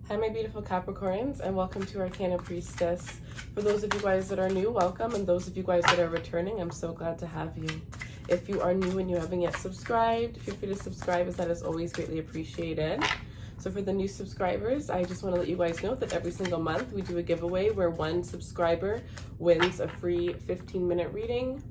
Hi my beautiful Capricorns, and welcome to Arcana Priestess. For those of you guys that are new, welcome, and those of you guys that are returning, I'm so glad to have you. If you are new and you haven't yet subscribed, feel free to subscribe, as that is always greatly appreciated. So for the new subscribers, I just want to let you guys know that every single month we do a giveaway where one subscriber wins a free 15-minute reading.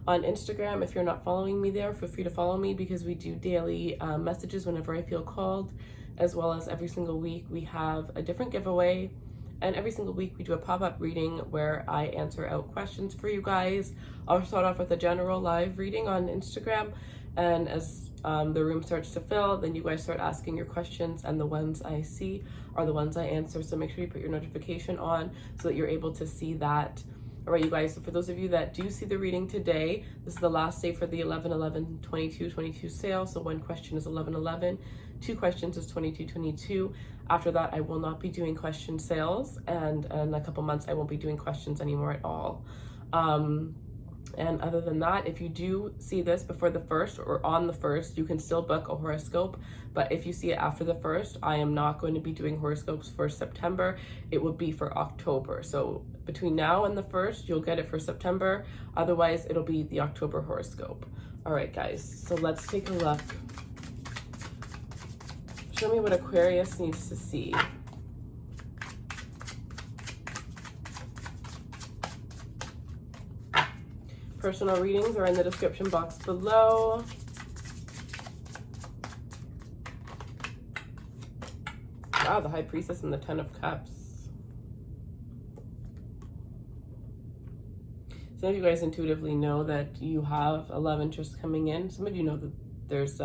On Instagram, if you're not following me there, feel free to follow me because we do daily messages whenever I feel called, as well as every single week we have a different giveaway, and every single week we do a pop-up reading where I answer out questions for you guys. I'll start off with a general live reading on Instagram, and as the room starts to fill, then you guys start asking your questions, and the ones I see are the ones I answer. So make sure you put your notification on so that you're able to see that. All right, you guys, so for those of you that do see the reading today, this is the last day for the 11-11-22-22 sale. So one question is 11-11, two questions is 22-22. After that, I will not be doing question sales, and in a couple months, I won't be doing questions anymore at all. And other than that, if you do see this before the 1st or on the 1st, you can still book a horoscope. But if you see it after the 1st, I am not going to be doing horoscopes for September. It would be for October. So between now and the 1st, you'll get it for September. Otherwise, it'll be the October horoscope. All right, guys, so let's take a look. Show me what Aquarius needs to see. Personal readings are in the description box below. Wow, the High Priestess and the 10 of Cups. Some of you guys intuitively know that you have a love interest coming in. Some of you know that there's,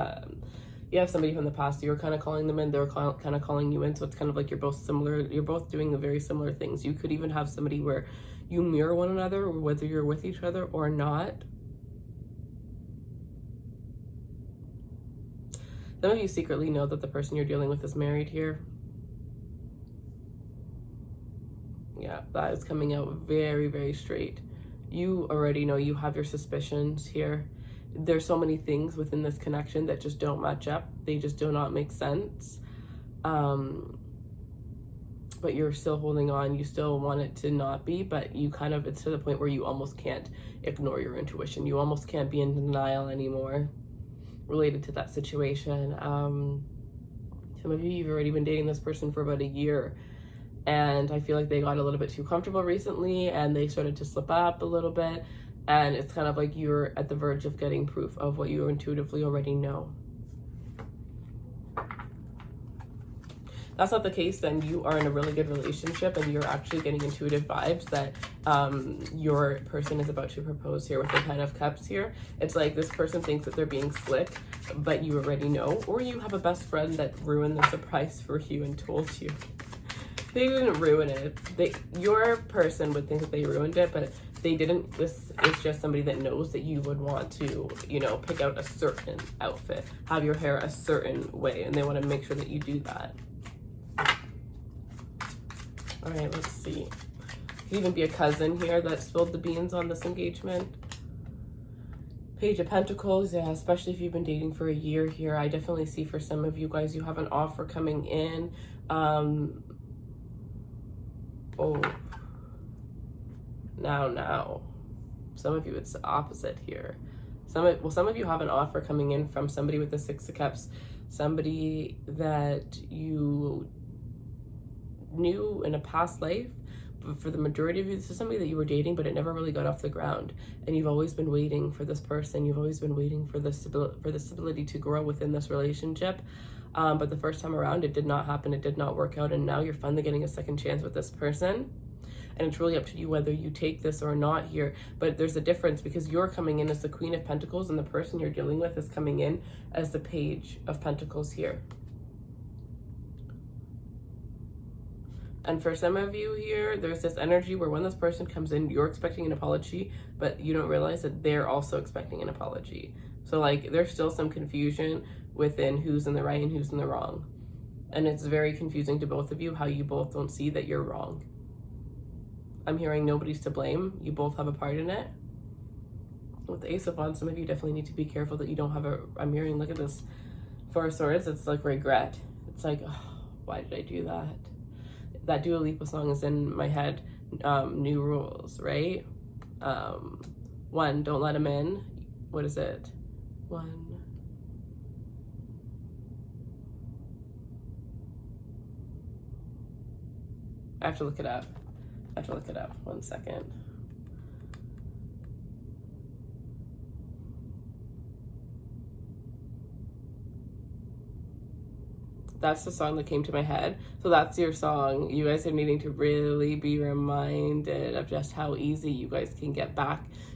you have somebody from the past, you're kind of calling them in, they're kind of calling you in. So it's kind of like you're both similar, you're both doing the very similar things. You could even have somebody where you mirror one another, whether you're with each other or not. Some of you secretly know that the person you're dealing with is married here. Yeah, that is coming out very, very straight. You already know, you have your suspicions here. There's so many things within this connection that just don't match up. They just do not make sense. But you're still holding on. You still want it to not be, but you kind of, it's to the point where you almost can't ignore your intuition. You almost can't be in denial anymore related to that situation. Some of you, you've already been dating this person for about a year, and I feel like they got a little bit too comfortable recently and they started to slip up a little bit. And it's kind of like you're at the verge of getting proof of what you intuitively already know. That's not the case, then you are in a really good relationship and you're actually getting intuitive vibes that your person is about to propose here with the 10 of Cups here. It's like this person thinks that they're being slick, but you already know. Or you have a best friend that ruined the surprise for you and told you. They didn't ruin it. Your person would think that they ruined it, but they didn't. This is just somebody that knows that you would want to, you know, pick out a certain outfit, have your hair a certain way, and they want to make sure that you do that. All right, let's see. Could even be a cousin here that spilled the beans on this engagement. Page of Pentacles, yeah, especially if you've been dating for a year here. I definitely see for some of you guys, you have an offer coming in. Now. Some of you, it's the opposite here. Some of you have an offer coming in from somebody with the 6 of Cups, somebody that you knew in a past life. But for the majority of you, this is somebody that you were dating, but it never really got off the ground. And you've always been waiting for this person. You've always been waiting for the stability to grow within this relationship. But the first time around, it did not happen. It did not work out. And now you're finally getting a second chance with this person. And it's really up to you whether you take this or not here. But there's a difference because you're coming in as the Queen of Pentacles and the person you're dealing with is coming in as the Page of Pentacles here. And for some of you here, there's this energy where when this person comes in, you're expecting an apology, but you don't realize that they're also expecting an apology. So like there's still some confusion within who's in the right and who's in the wrong. And it's very confusing to both of you how you both don't see that you're wrong. I'm hearing nobody's to blame. You both have a part in it. With the Ace of Wands, some of you definitely need to be careful that you don't have I'm hearing, look at this, 4 of Swords, it's like regret. It's like, oh why did I do that? That Dua Lipa song is in my head. New rules, right? 1, don't let him in. What is it? 1. I have to look it up. 1 second. That's the song that came to my head. So that's your song. You guys are needing to really be reminded of just how easy you guys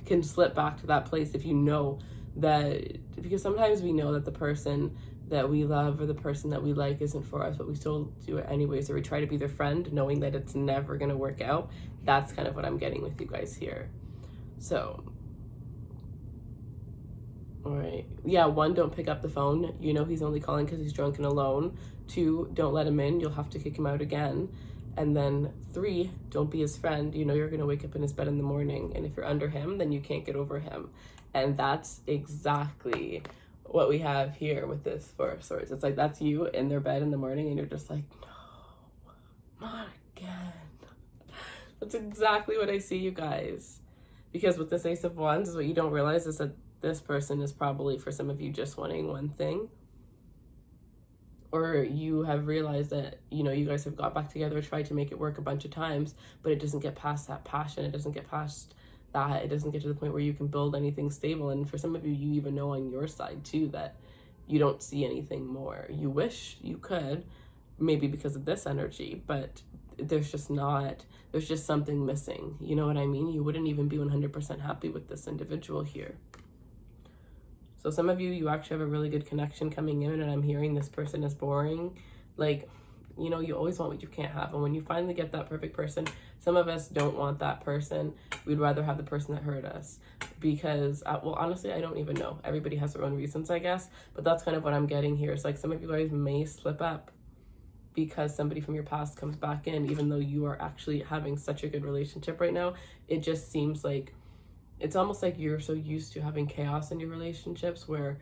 can slip back to that place if you know that, because sometimes we know that the person that we love or the person that we like isn't for us, but we still do it anyways, or we try to be their friend knowing that it's never going to work out. That's kind of what I'm getting with you guys here. So, all right. Yeah, 1, don't pick up the phone. You know he's only calling because he's drunk and alone. 2, don't let him in. You'll have to kick him out again. And then 3, don't be his friend. You know you're going to wake up in his bed in the morning. And if you're under him, then you can't get over him. And that's exactly what we have here with this Four of Swords. It's like that's you in their bed in the morning and you're just like, no, not again. That's exactly what I see, you guys. Because with this Ace of Wands, is what you don't realize is that this person is probably, for some of you, just wanting one thing. Or you have realized that, you know, you guys have got back together, tried to make it work a bunch of times, but it doesn't get past that passion. It doesn't get past that. It doesn't get to the point where you can build anything stable. And for some of you, you even know on your side too that you don't see anything more. You wish you could, maybe because of this energy, but there's just something missing. You know what I mean? You wouldn't even be 100% happy with this individual here. So some of you, you actually have a really good connection coming in, and I'm hearing this person is boring. Like, you know, you always want what you can't have. And when you finally get that perfect person, some of us don't want that person. We'd rather have the person that hurt us. Because, well, honestly, I don't even know. Everybody has their own reasons, I guess. But that's kind of what I'm getting here. It's like some of you guys may slip up because somebody from your past comes back in, even though you are actually having such a good relationship right now. It just seems like, it's almost like you're so used to having chaos in your relationships, where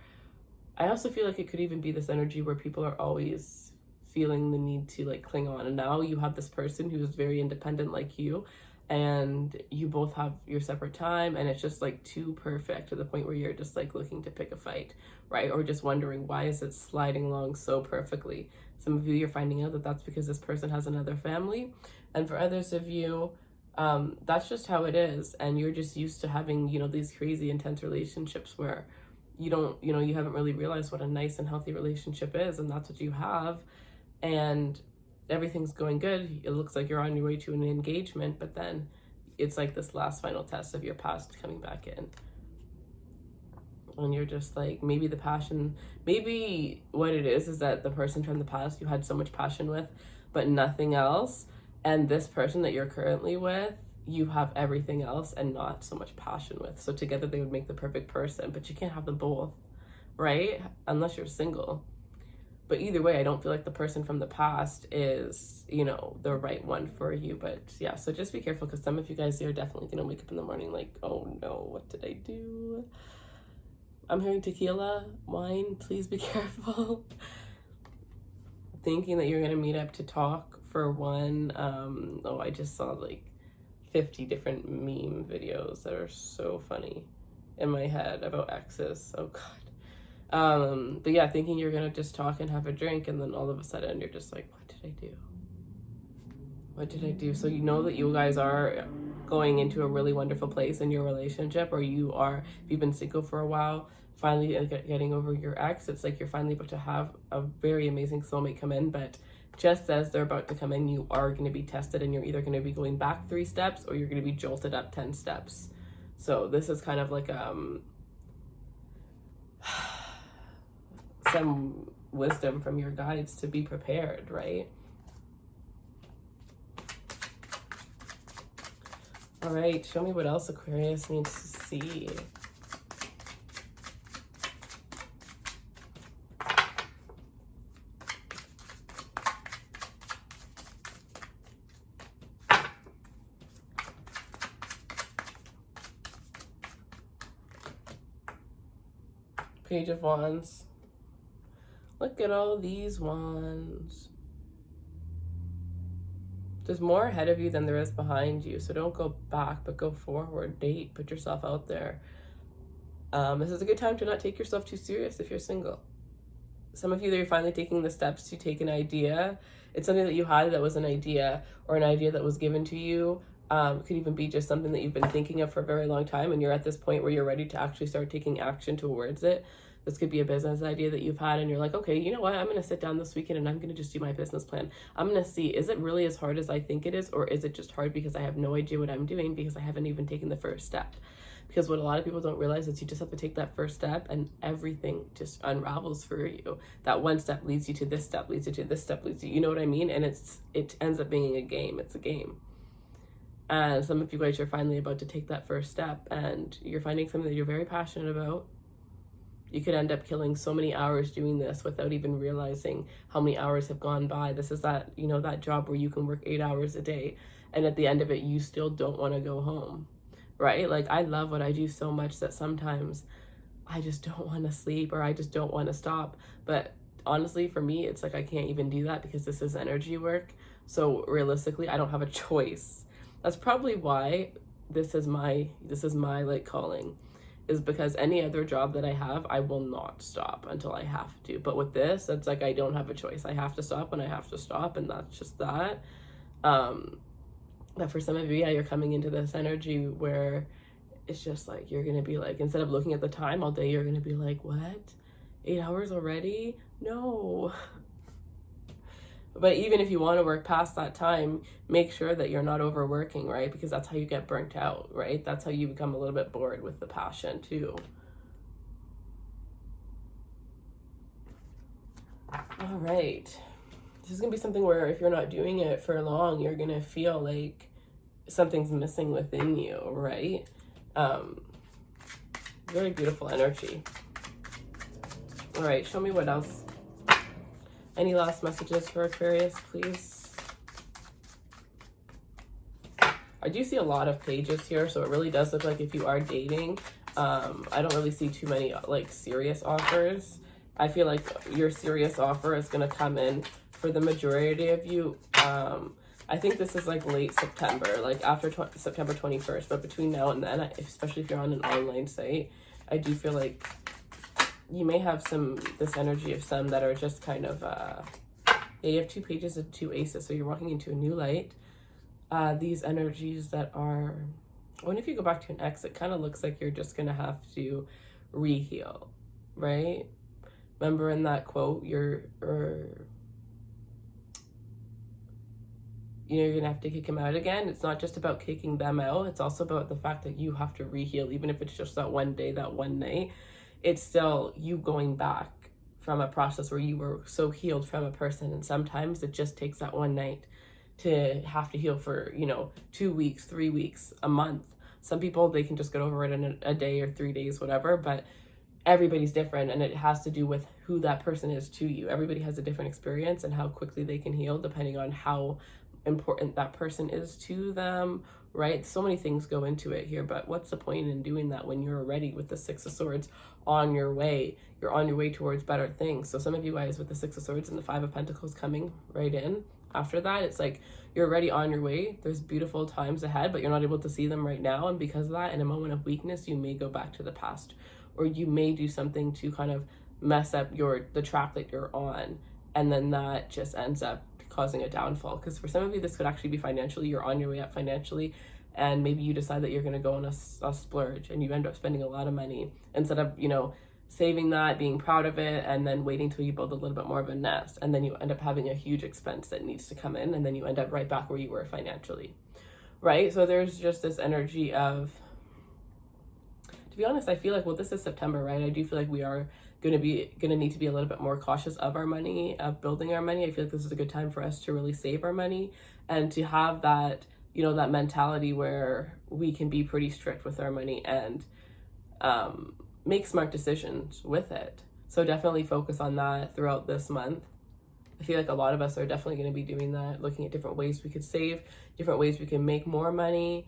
I also feel like it could even be this energy where people are always feeling the need to like cling on. And now you have this person who is very independent like you, and you both have your separate time, and it's just like too perfect to the point where you're just like looking to pick a fight, right? Or just wondering, why is it sliding along so perfectly? Some of you, you're finding out that that's because this person has another family. And for others of you, that's just how it is. And you're just used to having, you know, these crazy intense relationships where you don't, you know, you haven't really realized what a nice and healthy relationship is, and that's what you have. And everything's going good. It looks like you're on your way to an engagement, but then it's like this last final test of your past coming back in. And you're just like, maybe the passion, maybe what it is that the person from the past you had so much passion with, but nothing else. And this person that you're currently with, you have everything else and not so much passion with. So together they would make the perfect person, but you can't have them both, right? Unless you're single. But either way, I don't feel like the person from the past is, you know, the right one for you. But yeah, so just be careful, because some of you guys are definitely going to wake up in the morning like, oh no, what did I do? I'm hearing tequila, wine, please be careful. Thinking that you're going to meet up to talk for one. Oh, I just saw like 50 different meme videos that are so funny in my head about exes. Oh God. But yeah, thinking you're gonna just talk and have a drink, and then all of a sudden you're just like, what did I do? What did I do? So you know that you guys are going into a really wonderful place in your relationship, or you are, if you've been single for a while, finally getting over your ex. It's like you're finally about to have a very amazing soulmate come in, but just as they're about to come in, you are going to be tested, and you're either going to be going back 3 steps or you're going to be jolted up 10 steps. So this is kind of like some wisdom from your guides to be prepared, right? All right, show me what else Aquarius needs to see. Page of Wands. Look at all these wands. There's more ahead of you than there is behind you. So don't go back, but go forward. Date, put yourself out there. This is a good time to not take yourself too serious if you're single. Some of you that are finally taking the steps to take an idea. It's something that you had that was an idea, or an idea that was given to you. It could even be just something that you've been thinking of for a very long time, and you're at this point where you're ready to actually start taking action towards it. This could be a business idea that you've had, and you're like, okay, you know what? I'm going to sit down this weekend and I'm going to just do my business plan. I'm going to see, is it really as hard as I think it is, or is it just hard because I have no idea what I'm doing because I haven't even taken the first step? Because what a lot of people don't realize is you just have to take that first step and everything just unravels for you. That one step leads you to this step, leads you to this step, leads you, you know what I mean? And it ends up being a game. It's a game. And some of you guys are finally about to take that first step, and you're finding something that you're very passionate about. You could end up killing so many hours doing this without even realizing how many hours have gone by. This is that, you know, that job where you can work 8 hours a day, and at the end of it, you still don't want to go home, right? Like, I love what I do so much that sometimes I just don't want to sleep, or I just don't want to stop. But honestly, for me, it's like I can't even do that because this is energy work. So realistically, I don't have a choice. That's probably why this is my like calling, is because any other job that I have, I will not stop until I have to. But with this, it's like I don't have a choice. I have to stop when I have to stop, and that's just that. But for some of you, yeah, you're coming into this energy where it's just like you're gonna be like, instead of looking at the time all day, you're gonna be like, what? 8 hours already? No. But even if you want to work past that time, make sure that you're not overworking, right? Because that's how you get burnt out, right? That's how you become a little bit bored with the passion too. All right. This is going to be something where if you're not doing it for long, you're going to feel like something's missing within you, right? Very beautiful energy. All right, show me what else. Any last messages for Aquarius, please? I do see a lot of pages here, so it really does look like if you are dating, I don't really see too many like serious offers. I feel like your serious offer is going to come in for the majority of you. I think this is like late September, like after September 21st, but between now and then, especially if you're on an online site, I do feel like you may have this energy of some that are just kind of, yeah, you have 2 pages of 2 aces, so you're walking into a new light. These energies that are, when if you go back to an ex, it kind of looks like you're just going to have to re-heal, right? Remember in that quote, you're going to have to kick him out again. It's not just about kicking them out. It's also about the fact that you have to re-heal, even if it's just that one day, that one night. It's still you going back from a process where you were so healed from a person. And sometimes it just takes that one night to have to heal for, 2 weeks, 3 weeks, a month. Some people, they can just get over it in a day or 3 days, whatever. But everybody's different, and it has to do with who that person is to you. Everybody has a different experience and how quickly they can heal depending on how important that person is to them, right? So many things go into it here, but what's the point in doing that when you're already with the 6 of Swords on your way? You're on your way towards better things. So some of you guys with the 6 of Swords and the 5 of Pentacles coming right in after that, it's like you're already on your way. There's beautiful times ahead, but you're not able to see them right now. And because of that, in a moment of weakness, you may go back to the past, or you may do something to kind of mess up the track that you're on. And then that just ends up causing a downfall. Because for some of you, this could actually be financially. You're on your way up financially, and maybe you decide that you're going to go on a splurge, and you end up spending a lot of money instead of saving that, being proud of it, and then waiting till you build a little bit more of a nest, and then you end up having a huge expense that needs to come in, and then you end up right back where you were financially, right? So there's just this energy of, to be honest, I feel like, well, this is September, right? I do feel like we are going to need to be a little bit more cautious of our money, of building our money. I feel like this is a good time for us to really save our money and to have that, that mentality where we can be pretty strict with our money and make smart decisions with it. So definitely focus on that throughout this month. I feel like a lot of us are definitely going to be doing that, looking at different ways we could save, different ways we can make more money,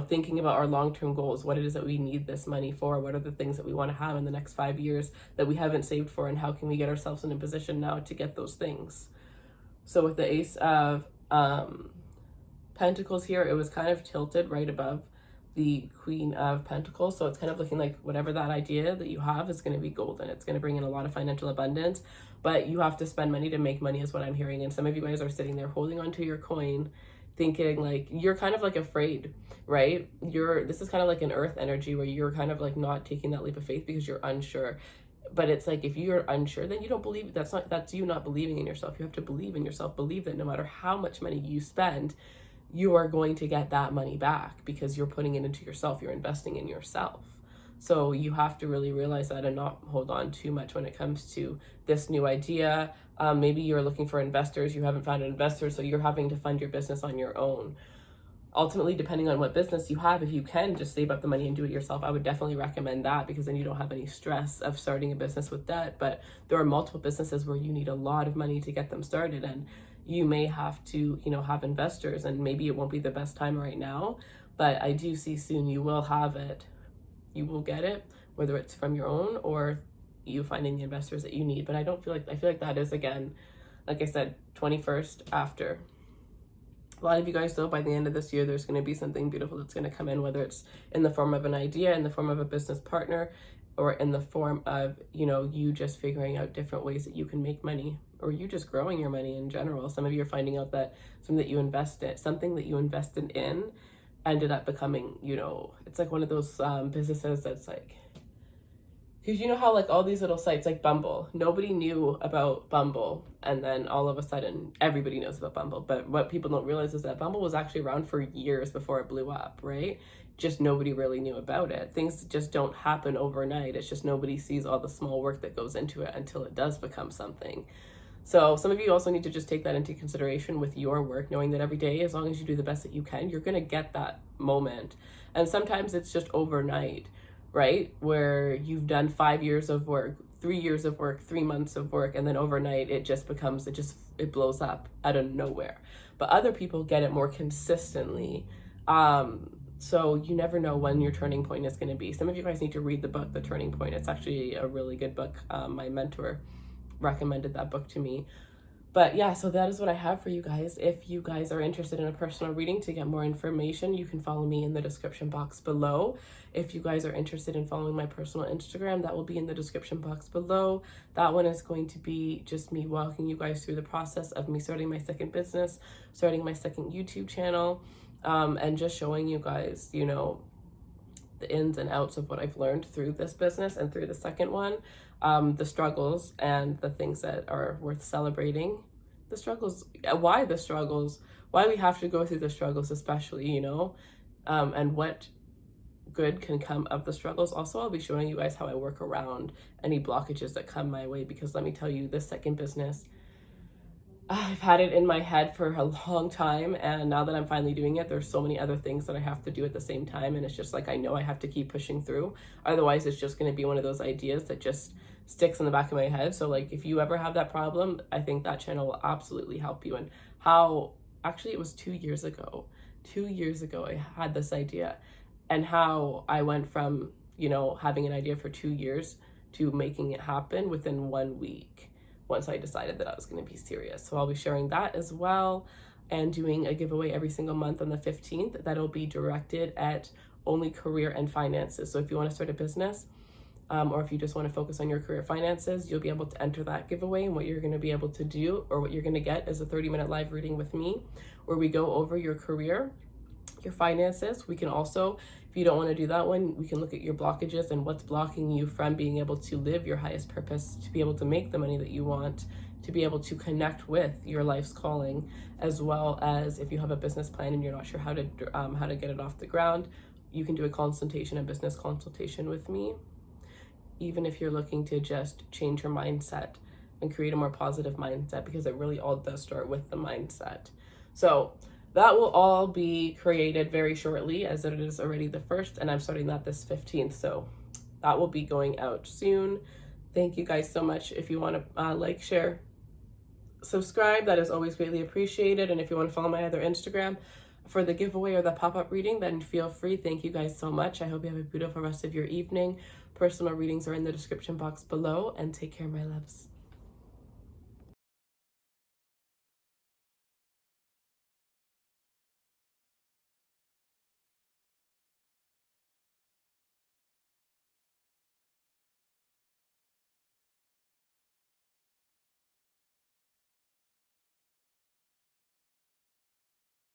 thinking about our long-term goals, what it is that we need this money for, what are the things that we want to have in the next 5 years that we haven't saved for, and how can we get ourselves in a position now to get those things, So with the Ace of Pentacles here, it was kind of tilted right above the Queen of Pentacles. So it's kind of looking like whatever that idea that you have is going to be golden. It's going to bring in a lot of financial abundance, but you have to spend money to make money is what I'm hearing. And some of you guys are sitting there holding onto your coin, thinking like you're kind of like afraid, right? This is kind of like an earth energy where you're kind of like not taking that leap of faith because you're unsure. But it's like, if you're unsure, then you don't believe. That's you not believing in yourself. You have to believe in yourself. Believe that no matter how much money you spend, you are going to get that money back because you're putting it into yourself. You're investing in yourself. So you have to really realize that and not hold on too much when it comes to this new idea. Maybe you're looking for investors. You haven't found an investor, so you're having to fund your business on your own. Ultimately, depending on what business you have, if you can just save up the money and do it yourself, I would definitely recommend that, because then you don't have any stress of starting a business with debt. But there are multiple businesses where you need a lot of money to get them started, and you may have to, have investors, and maybe it won't be the best time right now, but I do see soon you will have it. You will get it, whether it's from your own or you finding the investors that you need. But I feel like that is, again, like I said, 21st after. A lot of you guys, though, by the end of this year, there's going to be something beautiful that's going to come in, whether it's in the form of an idea, in the form of a business partner, or in the form of, you just figuring out different ways that you can make money, or you just growing your money in general. Some of you are finding out that something that you invested in ended up becoming, it's like one of those businesses that's like, because you know how like all these little sites like Bumble, nobody knew about Bumble, and then all of a sudden everybody knows about Bumble. But what people don't realize is that Bumble was actually around for years before it blew up, right? Just nobody really knew about it. Things just don't happen overnight. It's just nobody sees all the small work that goes into it until it does become something. So some of you also need to just take that into consideration with your work, knowing that every day, as long as you do the best that you can, you're going to get that moment. And sometimes it's just overnight, right? Where you've done 5 years of work, 3 years of work, 3 months of work, and then overnight it blows up out of nowhere. But other people get it more consistently. So you never know when your turning point is going to be. Some of you guys need to read the book, The Turning Point. It's actually a really good book. My mentor recommended that book to me. But yeah, so that is what I have for you guys. If you guys are interested in a personal reading to get more information, you can follow me in the description box below. If you guys are interested in following my personal Instagram, that will be in the description box below. That one is going to be just me walking you guys through the process of me starting my second business, starting my second YouTube channel, and just showing you guys, the ins and outs of what I've learned through this business and through the second one. The struggles and the things that are worth celebrating. The struggles, why we have to go through the struggles, especially, and what good can come of the struggles. Also, I'll be showing you guys how I work around any blockages that come my way, because let me tell you, this second business, I've had it in my head for a long time, and now that I'm finally doing it, there's so many other things that I have to do at the same time, and it's just like I know I have to keep pushing through. Otherwise, it's just going to be one of those ideas that just sticks in the back of my head. So like, if you ever have that problem, I think that channel will absolutely help you. And actually it was 2 years ago. 2 years ago I had this idea, and how I went from, having an idea for 2 years to making it happen within 1 week, once I decided that I was going to be serious. So I'll be sharing that as well, and doing a giveaway every single month on the 15th. That'll be directed at only career and finances. So if you want to start a business, or if you just want to focus on your career finances, you'll be able to enter that giveaway. And what you're going to be able to do, or what you're going to get, is a 30-minute live reading with me, where we go over your career, your finances. We can also, if you don't want to do that one, we can look at your blockages and what's blocking you from being able to live your highest purpose, to be able to make the money that you want, to be able to connect with your life's calling, as well as if you have a business plan and you're not sure how to get it off the ground, you can do a business consultation with me. Even if you're looking to just change your mindset and create a more positive mindset, because it really all does start with the mindset. So that will all be created very shortly, as it is already the 1st, and I'm starting that this 15th. So that will be going out soon. Thank you guys so much. If you want to like, share, subscribe, that is always greatly appreciated. And if you want to follow my other Instagram for the giveaway or the pop-up reading, then feel free. Thank you guys so much. I hope you have a beautiful rest of your evening. Personal readings are in the description box below, and take care, my loves.